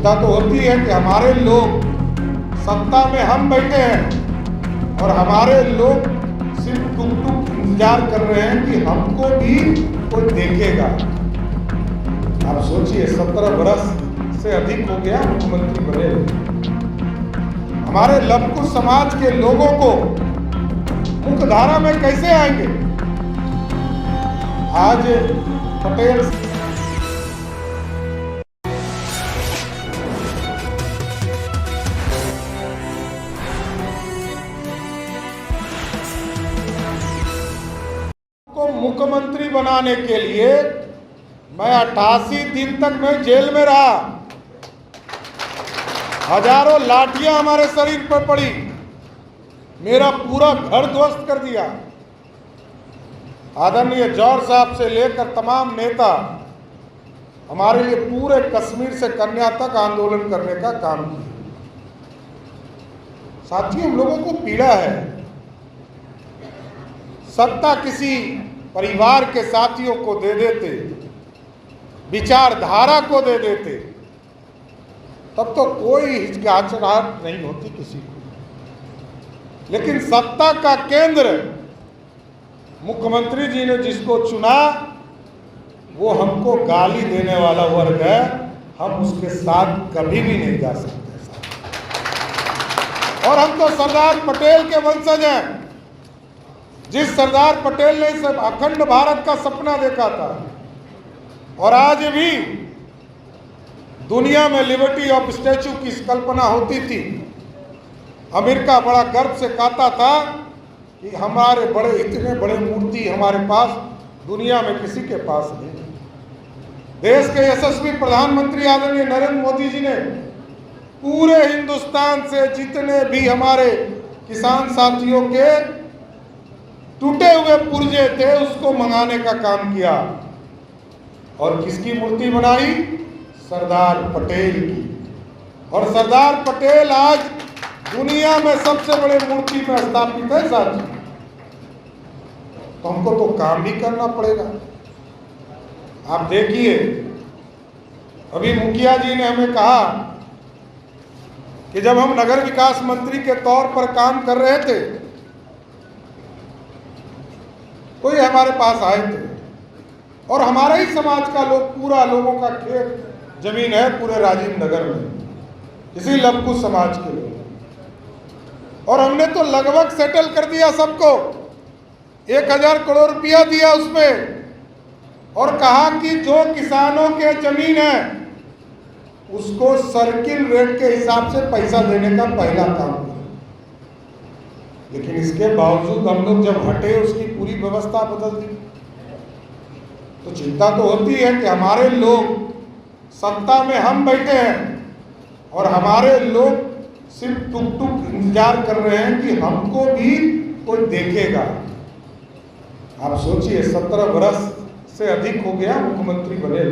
चिंता तो होती है कि हमारे लोग सत्ता में हम बैठे हैं और हमारे लोग सिर्फ टुक इंतजार कर रहे हैं कि हमको भी कोई देखेगा। आप सोचिए 17 बरस से अधिक हो गया मुख्यमंत्री बने। हमारे लवकुश समाज के लोगों को मुख्यधारा में कैसे आएंगे? आज पटेल को मुख्यमंत्री बनाने के लिए मैं 88 दिन तक मैं जेल में रहा। हजारों लाठियां हमारे शरीर पर पड़ी, मेरा पूरा घर ध्वस्त कर दिया। आदरणीय जौहर साहब से लेकर तमाम नेता हमारे लिए पूरे कश्मीर से कन्या तक आंदोलन करने का काम किया। साथियों, हम लोगों को पीड़ा है, सत्ता किसी परिवार के साथियों को दे देते, विचारधारा को दे देते, तब तो कोई हिचकिचाहट नहीं होती किसी को। लेकिन सत्ता का केंद्र मुख्यमंत्री जी ने जिसको चुना वो हमको गाली देने वाला वर्ग है, हम उसके साथ कभी भी नहीं जा सकते। और हम तो सरदार पटेल के वंशज हैं। जिस सरदार पटेल ने इस अखंड भारत का सपना देखा था और आज भी दुनिया में लिबर्टी ऑफ स्टैच्यू की कल्पना होती थी, अमेरिका बड़ा गर्व से कहता था कि हमारे बड़े इतने बड़े मूर्ति हमारे पास दुनिया में किसी के पास नहीं। देश के यशस्वी प्रधानमंत्री आदरणीय नरेंद्र मोदी जी ने पूरे हिंदुस्तान से जितने भी हमारे किसान साथियों के टूटे हुए पुर्जे थे उसको मंगाने का काम किया। और किसकी मूर्ति बनाई? सरदार पटेल की। और सरदार पटेल आज दुनिया में सबसे बड़े मूर्ति में स्थापित है साथी। तो हमको तो काम भी करना पड़ेगा। आप देखिए, अभी मुखिया जी ने हमें कहा कि जब हम नगर विकास मंत्री के तौर पर काम कर रहे थे, कोई हमारे पास आए थे और हमारे ही समाज का लोग, पूरा लोगों का खेत जमीन है पूरे राजीव नगर में, इसी लवकुश समाज के लोग, और हमने तो लगभग सेटल कर दिया सबको। 1000 करोड़ रुपया दिया उसमें और कहा कि जो किसानों के जमीन है उसको सर्किल रेट के हिसाब से पैसा देने का पहला काम किया। लेकिन इसके बावजूद हम लोग जब हटे उसकी पूरी व्यवस्था बदल दी। तो चिंता तो होती है कि हमारे लोग सत्ता में हम बैठे हैं और हमारे लोग सिर्फ टुक इंतजार कर रहे हैं कि हमको भी कोई देखेगा। आप सोचिए 17 बरस से अधिक हो गया मुख्यमंत्री बने।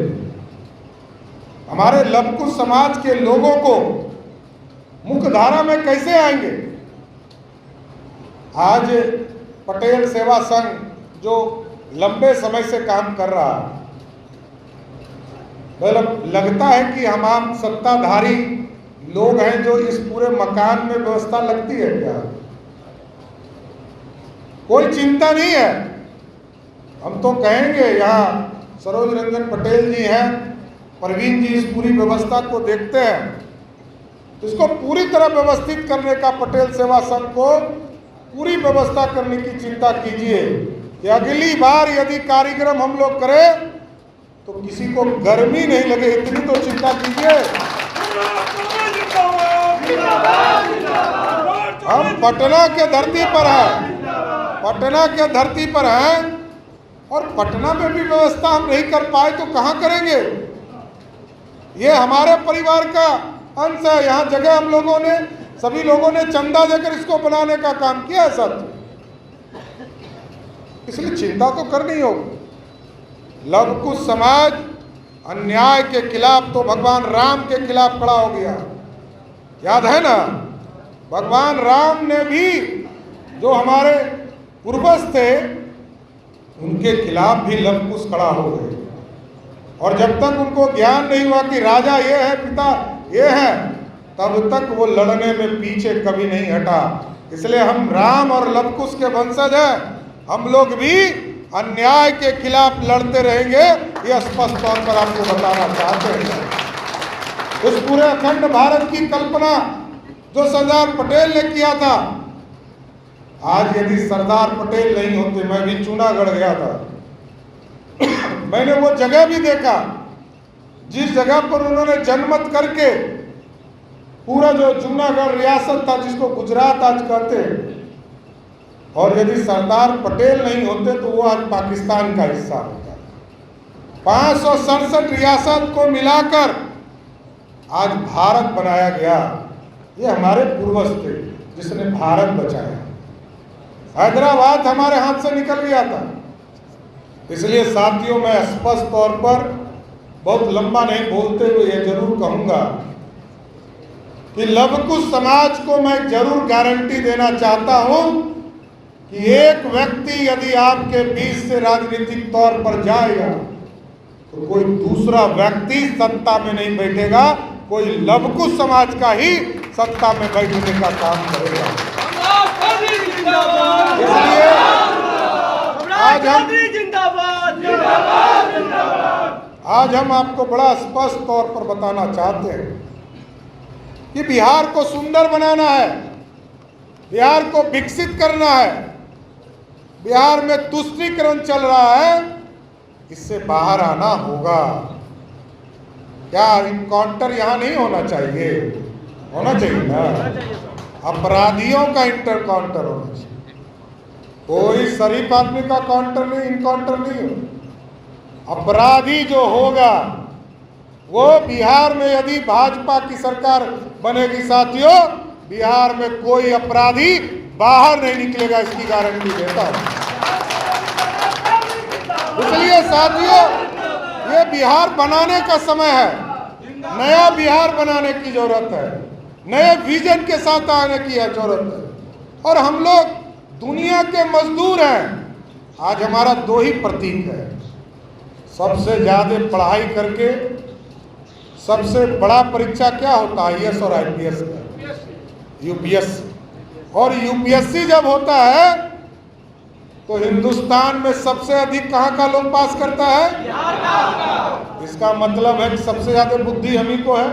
हमारे लवकुश समाज के लोगों को मुख्यधारा में कैसे आएंगे? आज पटेल सेवा संघ जो लंबे समय से काम कर रहा है, मतलब लगता है कि हम आम सत्ताधारी लोग हैं जो इस पूरे मकान में व्यवस्था लगती है क्या? कोई चिंता नहीं है। हम तो कहेंगे, यहाँ सरोज रंजन पटेल जी हैं, परवीन जी इस पूरी व्यवस्था को देखते हैं, तो इसको पूरी तरह व्यवस्थित करने का पटेल सेवा संघ को पूरी व्यवस्था करने की चिंता कीजिए कि अगली बार यदि कार्यक्रम हम लोग करें तो किसी को गर्मी नहीं लगे, इतनी तो चिंता कीजिए। हम पटना के धरती पर हैं, पटना के धरती पर हैं और पटना में भी व्यवस्था हम नहीं कर पाए तो कहाँ करेंगे? ये हमारे परिवार का अंश है। यहाँ जगह हम लोगों ने, सभी लोगों ने चंदा देकर इसको बनाने का काम किया है साथ, इसलिए चिंता तो करनी होगी। लवकुश समाज अन्याय के खिलाफ तो भगवान राम के खिलाफ खड़ा हो गया, याद है ना? भगवान राम ने भी जो हमारे पूर्वज थे उनके खिलाफ भी लवकुश खड़ा हो गए। और जब तक उनको ज्ञान नहीं हुआ कि राजा ये है, पिता ये है, तब तक वो लड़ने में पीछे कभी नहीं हटा। इसलिए हम राम और लवकुश के वंशज हैं, हम लोग भी अन्याय के खिलाफ लड़ते रहेंगे, ये स्पष्ट तौर पर आपको बताना चाहते हैं। उस पूरे अखंड भारत की कल्पना जो सरदार पटेल ने किया था, आज यदि सरदार पटेल नहीं होते, मैं भी जूनागढ़ गया था, मैंने वो जगह भी देखा जिस जगह पर उन्होंने जनमत करके पूरा जो जूनागढ़ रियासत था, जिसको गुजरात आज कहते हैं, और यदि सरदार पटेल नहीं होते तो वो आज पाकिस्तान का हिस्सा होता। 567 रियासत को मिलाकर आज भारत बनाया गया। ये हमारे पूर्वज थे जिसने भारत बचाया। हैदराबाद हमारे हाथ से निकल गया था। इसलिए साथियों, मैं स्पष्ट तौर पर बहुत लंबा नहीं बोलते हुए ये जरूर कहूंगा कि लवकुश समाज को मैं जरूर गारंटी देना चाहता हूं कि एक व्यक्ति यदि आपके बीच से राजनीतिक तौर पर जाएगा तो कोई दूसरा व्यक्ति सत्ता में नहीं बैठेगा, कोई लवकुश समाज का ही सत्ता में बैठने का काम करेगा। इसलिए आज हम आपको बड़ा स्पष्ट तौर पर बताना चाहते हैं कि बिहार को सुंदर बनाना है, बिहार को विकसित करना है। बिहार में तुष्टीकरण चल रहा है, इससे बाहर आना होगा। क्या इनकाउंटर यहाँ नहीं होना चाहिए? होना चाहिए ना। अपराधियों का इंटर काउंटर होना चाहिए, कोई शरीफ आदमी का काउंटर नहीं, इनकाउंटर नहीं हो। अपराधी जो होगा वो बिहार में यदि भाजपा की सरकार बनेगी साथियों, बिहार में कोई अपराधी बाहर नहीं निकलेगा, इसकी गारंटी देता हूं। इसलिए साथियों, ये बिहार बनाने का समय है, नया बिहार बनाने की जरूरत है, नए विजन के साथ आने की जरूरत है। और हम लोग दुनिया के मजदूर हैं। आज हमारा दो ही प्रतीक है, सबसे ज्यादा पढ़ाई करके सबसे बड़ा परीक्षा क्या होता है? आईएएस और आईपीएस का, यूपीएससी। और यूपीएससी जब होता है तो हिंदुस्तान में सबसे अधिक कहाँ का लोग पास करता है? बिहार का। इसका मतलब है कि सबसे ज्यादा बुद्धि हम ही को है।